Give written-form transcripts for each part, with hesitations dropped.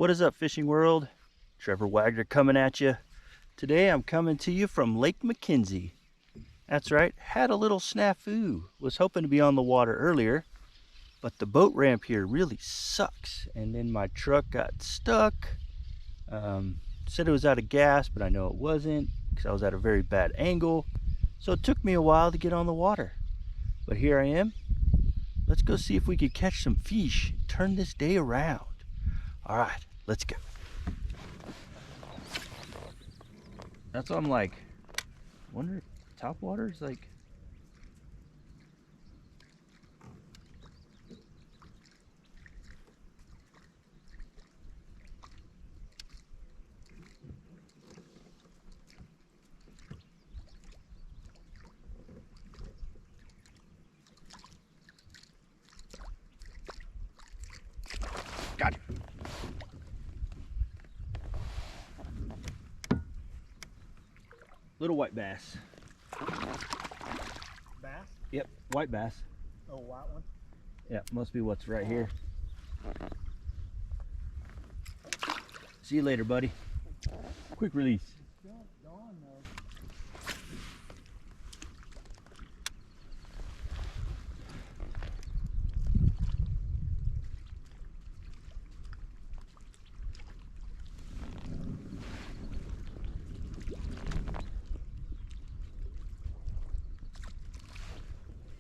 What is up, fishing world? Trevor Wagner coming at you. Today I'm coming to you from Lake McKenzie. That's right, had a little snafu. Was hoping to be on the water earlier, but the boat ramp here really sucks. And then my truck got stuck. Said it was out of gas, but I know it wasn't because I was at a very bad angle. So it took me a while to get on the water. But here I am. Let's go see if we could catch some fish, turn this day around. All right, let's go. That's what I'm like. Wonder if top water is like. Got it. Little white bass. Bass? Yep, white bass. Oh, white one? Yeah, must be what's right here. See you later, buddy. Quick release. Gone, though.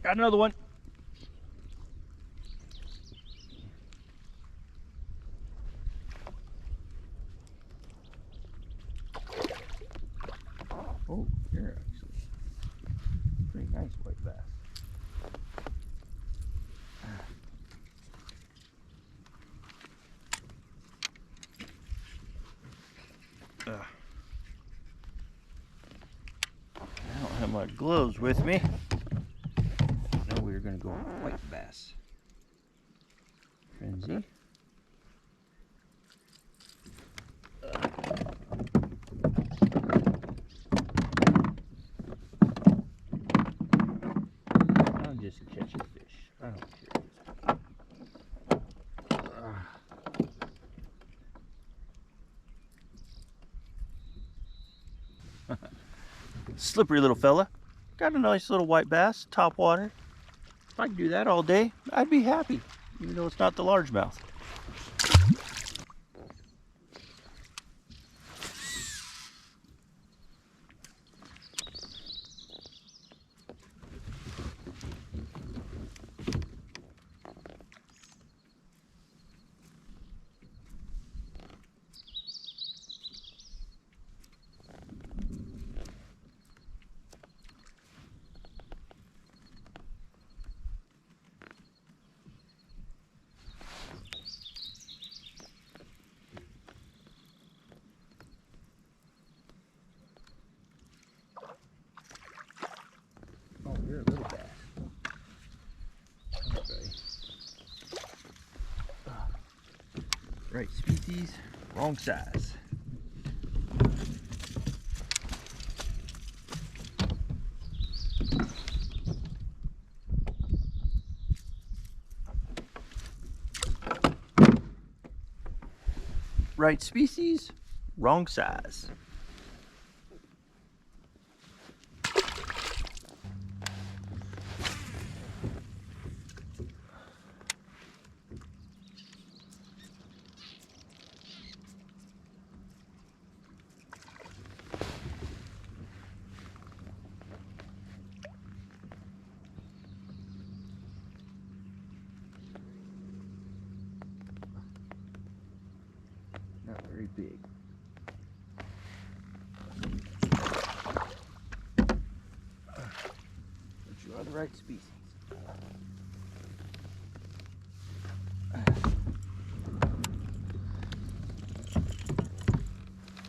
Got another one. Oh, here actually. Pretty nice white bass. I don't have my gloves with me. Now we're gonna go on white bass frenzy. I'll just catch a fish. I don't care. Slippery little fella. Got a nice little white bass, top water. If I could do that all day, I'd be happy, even though it's not the largemouth. Oh, you're a little bass. Okay. Right species, wrong size. Right species, wrong size. Not very big. But you are the right species. I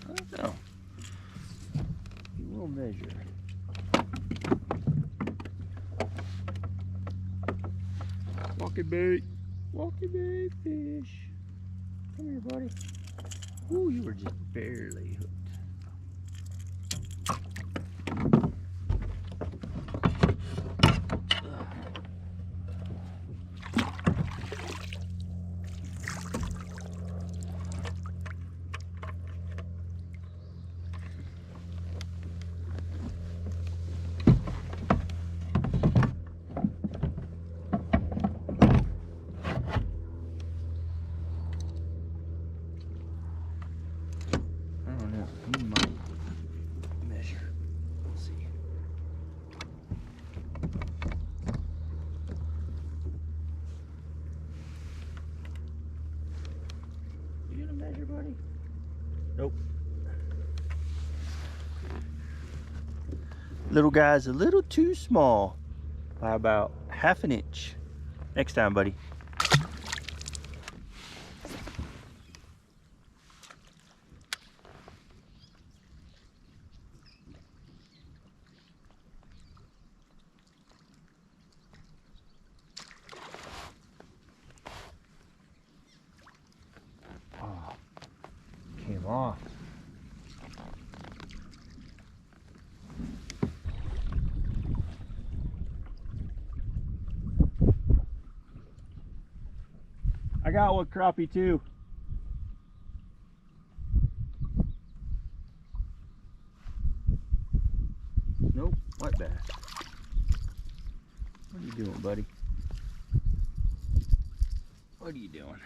don't know. You will measure. Walking bait. Walking bait fish. Come here, buddy. Ooh, you were just barely hooked. here, buddy? Nope. Little guy's a little too small by about ½ an inch. Next time, buddy. Oh, came off. I got one crappie too. Nope, white bass. What are you doing, buddy? What are you doing?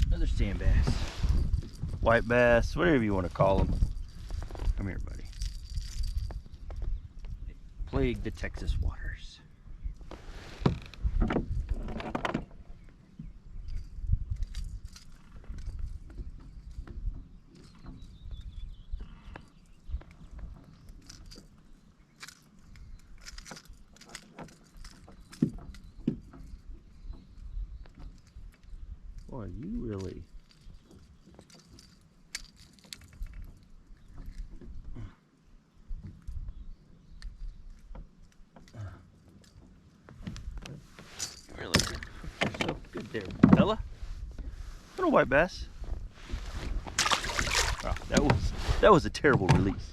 Another sand bass. White bass, whatever you want to call them. Come here, buddy. They plague the Texas waters. Boy, you really... Really hooked yourself good there, fella. Little white bass. Wow, that was a terrible release.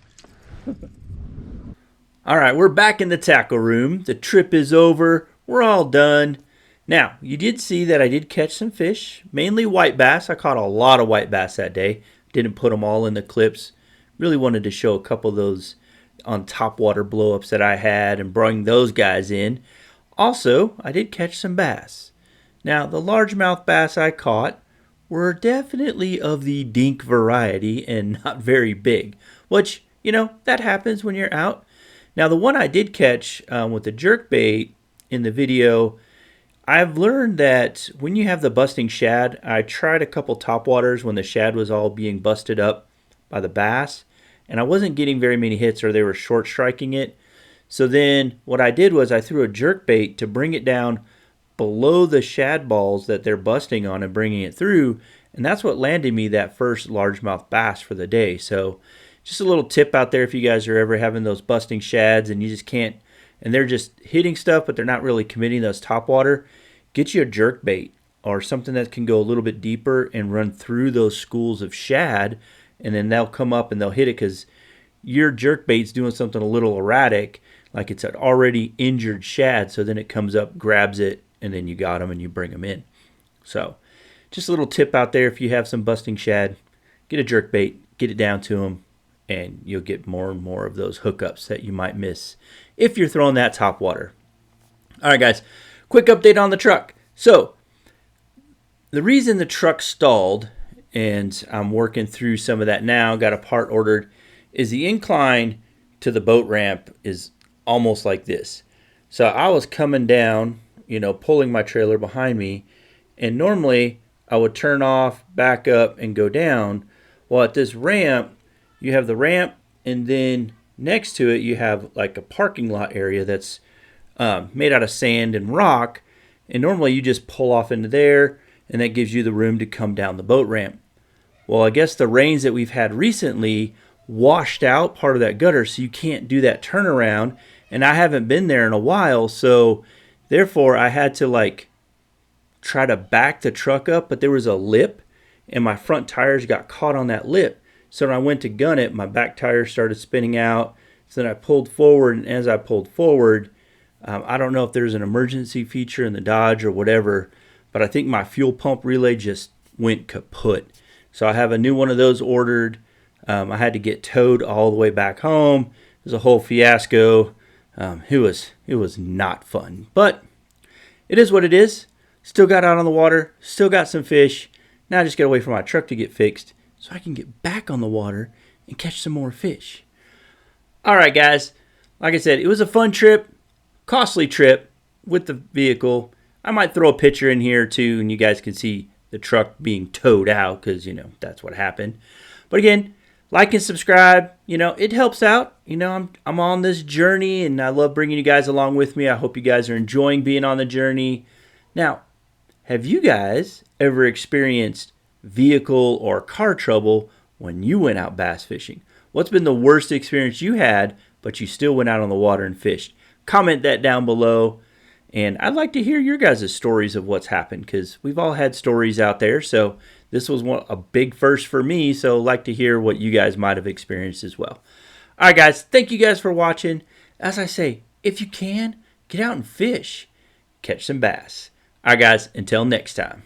All right, we're back in the tackle room. The trip is over. We're all done. Now, you did see that I did catch some fish, mainly white bass. I caught a lot of white bass that day. Didn't put them all in the clips. Really wanted to show a couple of those on top water blow-ups that I had and bring those guys in. Also, I did catch some bass. Now, the largemouth bass I caught were definitely of the dink variety and not very big, which, you know, that happens when you're out. Now, the one I did catch with the jerkbait in the video, I've learned that when you have the busting shad, I tried a couple topwaters when the shad was all being busted up by the bass, and I wasn't getting very many hits or they were short striking it. So then what I did was I threw a jerkbait to bring it down below the shad balls that they're busting on and bringing it through, and that's what landed me that first largemouth bass for the day. So just a little tip out there if you guys are ever having those busting shads and you just can't, and they're just hitting stuff but they're not really committing those topwater, get you a jerkbait or something that can go a little bit deeper and run through those schools of shad, and then they'll come up and they'll hit it because your jerkbait's doing something a little erratic, like it's an already injured shad, so then it comes up, grabs it, and then you got them and you bring them in. So just a little tip out there, if you have some busting shad, get a jerkbait, get it down to them, and you'll get more and more of those hookups that you might miss if you're throwing that top water. All right, guys, quick update on the truck. So the reason the truck stalled, and I'm working through some of that now, got a part ordered, is the incline to the boat ramp is almost like this. So I was coming down, you know, pulling my trailer behind me, and normally I would turn off, back up, and go down. Well, at this ramp, you have the ramp, and then next to it you have like a parking lot area that's made out of sand and rock, and normally you just pull off into there, and that gives you the room to come down the boat ramp. Well, I guess the rains that we've had recently washed out part of that gutter, so you can't do that turnaround, and I haven't been there in a while, so therefore I had to like try to back the truck up, but there was a lip and my front tires got caught on that lip. So when I went to gun it, my back tires started spinning out. So then I pulled forward, and as I pulled forward, I don't know if there's an emergency feature in the Dodge or whatever, but I think my fuel pump relay just went kaput. So I have a new one of those ordered. I had to get towed all the way back home. It was a whole fiasco. It was not fun, but it is what it is. Still got out on the water, still got some fish. Now I just got to wait for my truck to get fixed so I can get back on the water and catch some more fish. All right, guys. Like I said, it was a fun trip, costly trip with the vehicle. I might throw a picture in here too, and you guys can see the truck being towed out because, that's what happened. But again, like and subscribe. It helps out. I'm on this journey, and I love bringing you guys along with me. I hope you guys are enjoying being on the journey. Now, have you guys ever experienced vehicle or car trouble when you went out bass fishing? What's been the worst experience you had, but you still went out on the water and fished? Comment that down below. And I'd like to hear your guys' stories of what's happened, because we've all had stories out there. So this was a big first for me, so I'd like to hear what you guys might have experienced as well. All right, guys, thank you guys for watching. As I say, if you can, get out and fish. Catch some bass. All right, guys, until next time.